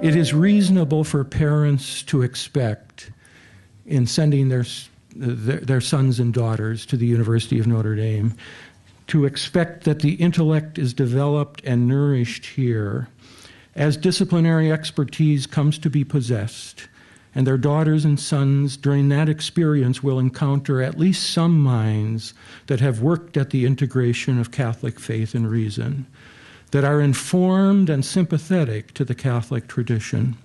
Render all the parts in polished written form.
it is reasonable for parents to expect, in sending their sons and daughters to the University of Notre Dame, to expect that the intellect is developed and nourished here as disciplinary expertise comes to be possessed, and their daughters and sons during that experience will encounter at least some minds that have worked at the integration of Catholic faith and reason, that are informed and sympathetic to the Catholic tradition.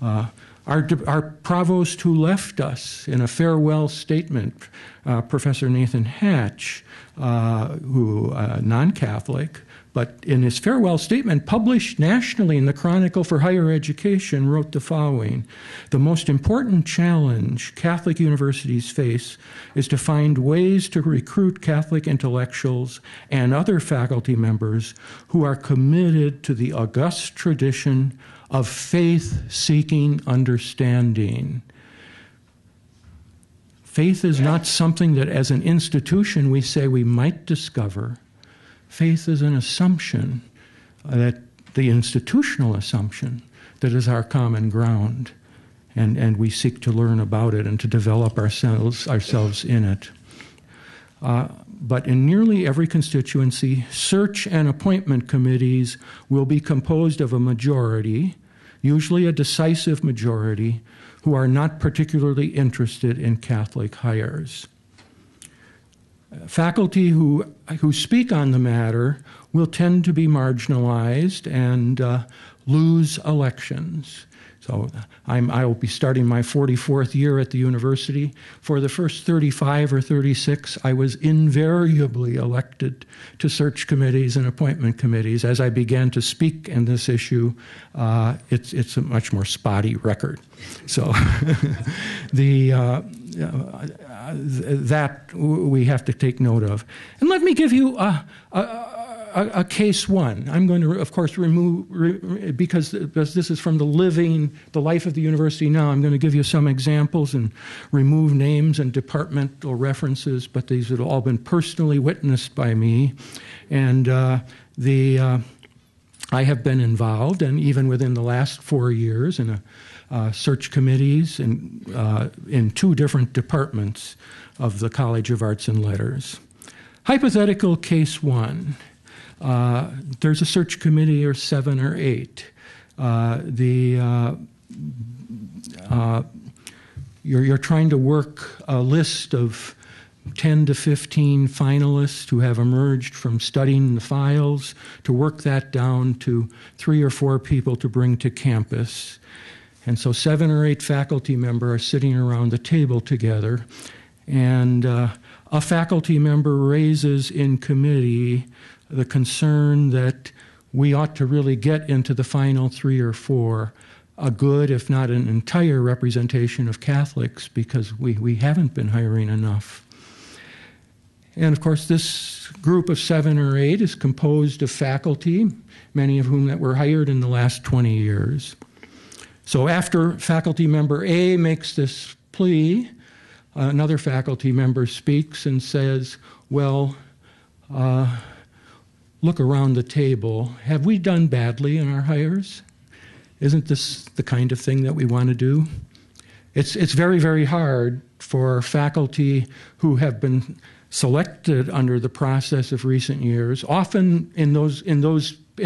Our provost who left us in a farewell statement, Professor Nathan Hatch, who non-Catholic, but in his farewell statement published nationally in the Chronicle for Higher Education, wrote the following: "The most important challenge Catholic universities face is to find ways to recruit Catholic intellectuals and other faculty members who are committed to the august tradition of faith-seeking understanding." Faith is not something that as an institution we say we might discover. Faith is an assumption, that the institutional assumption, that is our common ground, and we seek to learn about it and to develop ourselves in it. But in nearly every constituency, search and appointment committees will be composed of a majority, usually a decisive majority, who are not particularly interested in Catholic hires. Faculty who speak on the matter will tend to be marginalized and lose elections. So I will be starting my 44th year at the university. For the first 35 or 36, I was invariably elected to search committees and appointment committees. As I began to speak in this issue, it's a much more spotty record. So that we have to take note of. And let me give you a case one. I'm going to, of course, remove, because this is from the life of the university now, I'm going to give you some examples and remove names and departmental references, but these have all been personally witnessed by me. And I have been involved, and even within the last 4 years, in search committees in 2 different departments of the College of Arts and Letters. Hypothetical case 1. There's a search committee or 7 or 8. You're trying to work a list of 10 to 15 finalists who have emerged from studying the files, to work that down to 3 or 4 people to bring to campus. And so 7 or 8 faculty members are sitting around the table together, and a faculty member raises in committee the concern that we ought to really get into the final 3 or 4 a good, if not an entire representation of Catholics, because we haven't been hiring enough. And of course, this group of 7 or 8 is composed of faculty, many of whom that were hired in the last 20 years. So after faculty member A makes this plea, another faculty member speaks and says, well, look around the table. Have we done badly in our hires? Isn't this the kind of thing that we want to do? It's very, very hard for faculty who have been selected under the process of recent years, often in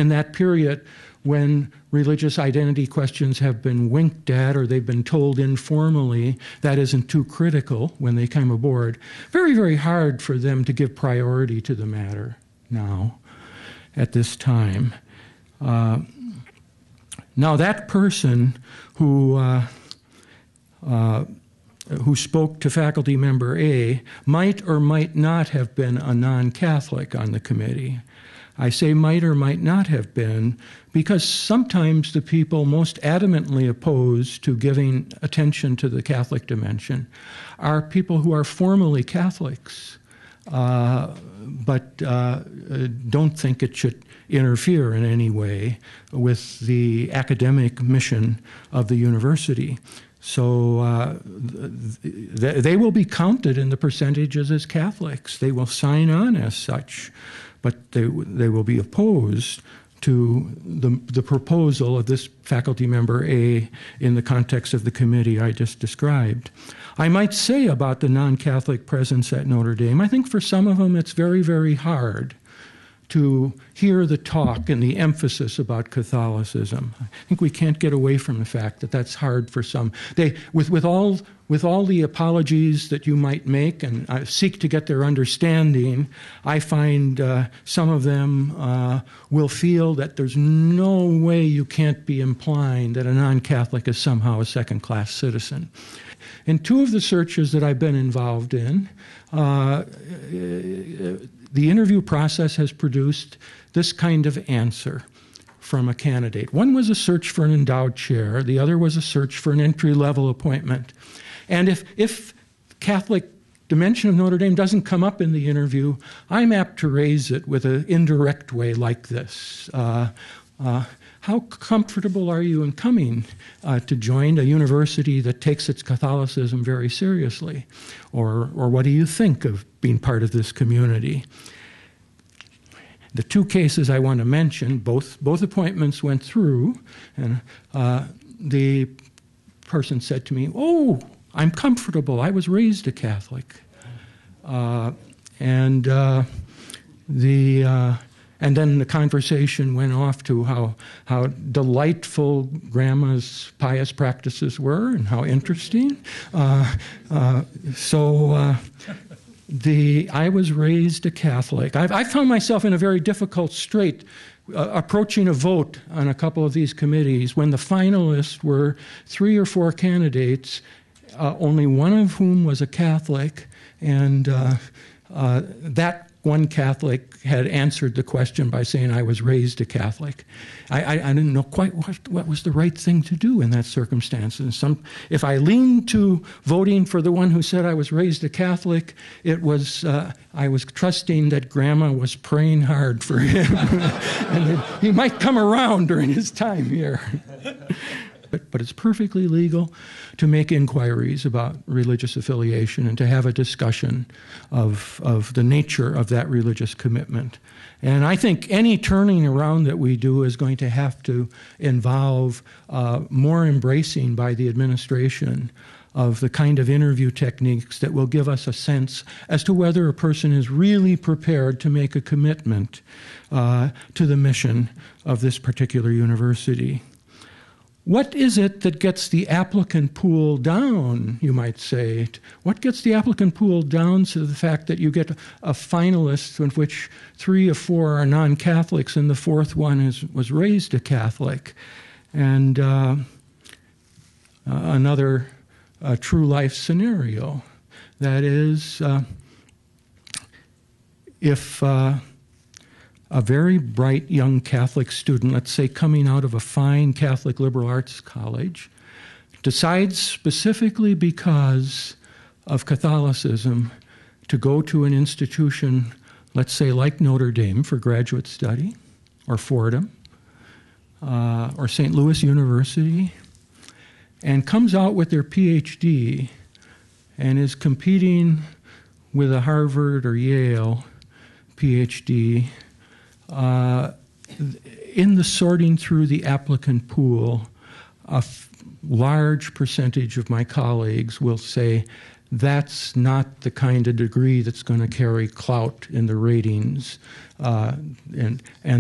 that period when religious identity questions have been winked at or they've been told informally that isn't too critical when they come aboard. Very, very hard for them to give priority to the matter now, at this time. Now that person who spoke to faculty member A might or might not have been a non-Catholic on the committee. I say might or might not have been because sometimes the people most adamantly opposed to giving attention to the Catholic dimension are people who are formally Catholics, but don't think it should interfere in any way with the academic mission of the university. So they will be counted in the percentages as Catholics. They will sign on as such, but they will be opposed to the proposal of this faculty member A in the context of the committee I just described. I might say about the non-Catholic presence at Notre Dame, I think for some of them it's very, very hard to hear the talk and the emphasis about Catholicism. I think we can't get away from the fact that that's hard for some. With all the apologies that you might make and seek to get their understanding, I find some of them will feel that there's no way you can't be implying that a non-Catholic is somehow a second-class citizen. In two of the searches that I've been involved in, the interview process has produced this kind of answer from a candidate. One was a search for an endowed chair. The other was a search for an entry-level appointment. And if Catholic dimension of Notre Dame doesn't come up in the interview, I'm apt to raise it with an indirect way like this. How comfortable are you in coming to join a university that takes its Catholicism very seriously? Or what do you think of being part of this community? The two cases I want to mention, both appointments went through, and the person said to me, "Oh, I'm comfortable. I was raised a Catholic." And then the conversation went off to how delightful Grandma's pious practices were and how interesting. I was raised a Catholic. I found myself in a very difficult strait approaching a vote on a couple of these committees when the finalists were 3 or 4 candidates, only one of whom was a Catholic, and that one Catholic had answered the question by saying, "I was raised a Catholic." I didn't know quite what was the right thing to do in that circumstance. And if I leaned to voting for the one who said I was raised a Catholic, it was I was trusting that Grandma was praying hard for him, and that he might come around during his time here. But it's perfectly legal to make inquiries about religious affiliation and to have a discussion of the nature of that religious commitment. And I think any turning around that we do is going to have to involve more embracing by the administration of the kind of interview techniques that will give us a sense as to whether a person is really prepared to make a commitment to the mission of this particular university. What is it that gets the applicant pool down, you might say? What gets the applicant pool down to the fact that you get a finalist in which 3 or 4 are non-Catholics and the 4th one was raised a Catholic? And another true life scenario. That is, if a very bright young Catholic student, let's say coming out of a fine Catholic liberal arts college, decides specifically because of Catholicism to go to an institution, let's say like Notre Dame for graduate study, or Fordham, or St. Louis University, and comes out with their PhD and is competing with a Harvard or Yale PhD, in the sorting through the applicant pool, a large percentage of my colleagues will say that's not the kind of degree that's going to carry clout in the ratings.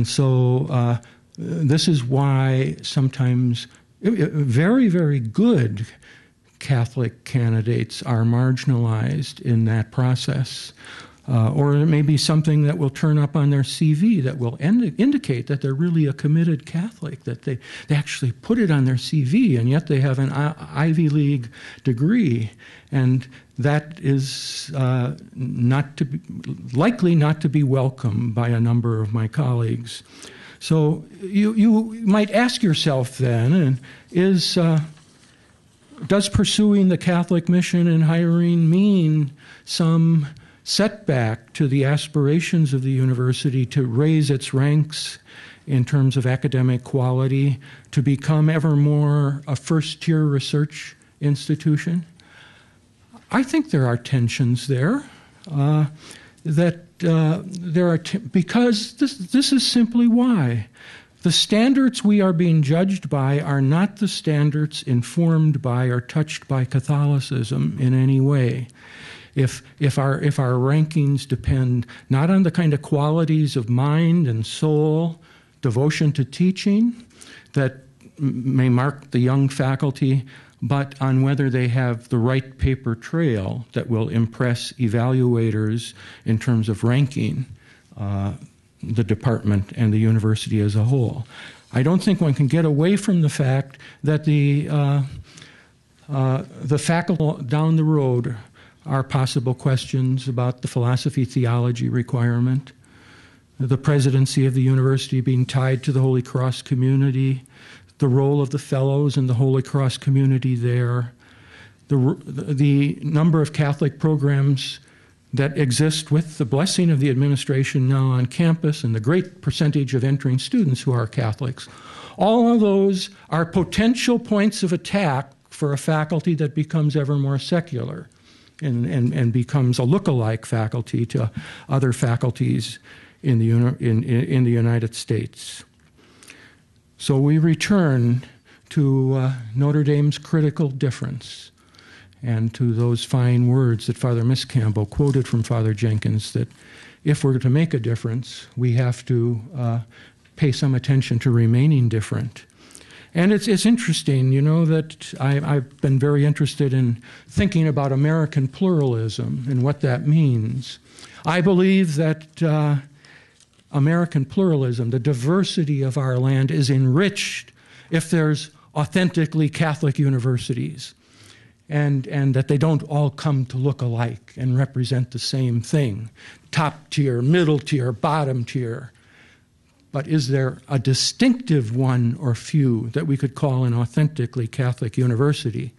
So this is why sometimes very, very good Catholic candidates are marginalized in that process. Or it may be something that will turn up on their CV that will indicate that they're really a committed Catholic, that they actually put it on their CV, and yet they have an Ivy League degree. And that is likely not to be welcome by a number of my colleagues. So you might ask yourself then, does pursuing the Catholic mission and hiring mean some setback to the aspirations of the university to raise its ranks in terms of academic quality, to become ever more a first-tier research institution? I think there are tensions there. Because this is simply why. The standards we are being judged by are not the standards informed by or touched by Catholicism in any way. If our rankings depend not on the kind of qualities of mind and soul, devotion to teaching that may mark the young faculty, but on whether they have the right paper trail that will impress evaluators in terms of ranking the department and the university as a whole. I don't think one can get away from the fact that the faculty down the road are possible questions about the philosophy theology requirement, the presidency of the university being tied to the Holy Cross community, the role of the fellows in the Holy Cross community there, the number of Catholic programs that exist with the blessing of the administration now on campus and the great percentage of entering students who are Catholics. All of those are potential points of attack for a faculty that becomes ever more secular and becomes a look-alike faculty to other faculties in the United States. So we return to Notre Dame's critical difference and to those fine words that Father Miss Campbell quoted from Father Jenkins, that if we're to make a difference, we have to pay some attention to remaining different. And it's interesting, you know, that I've been very interested in thinking about American pluralism and what that means. I believe that American pluralism, the diversity of our land, is enriched if there's authentically Catholic universities, and that they don't all come to look alike and represent the same thing, top tier, middle tier, bottom tier. But is there a distinctive one or few that we could call an authentically Catholic university?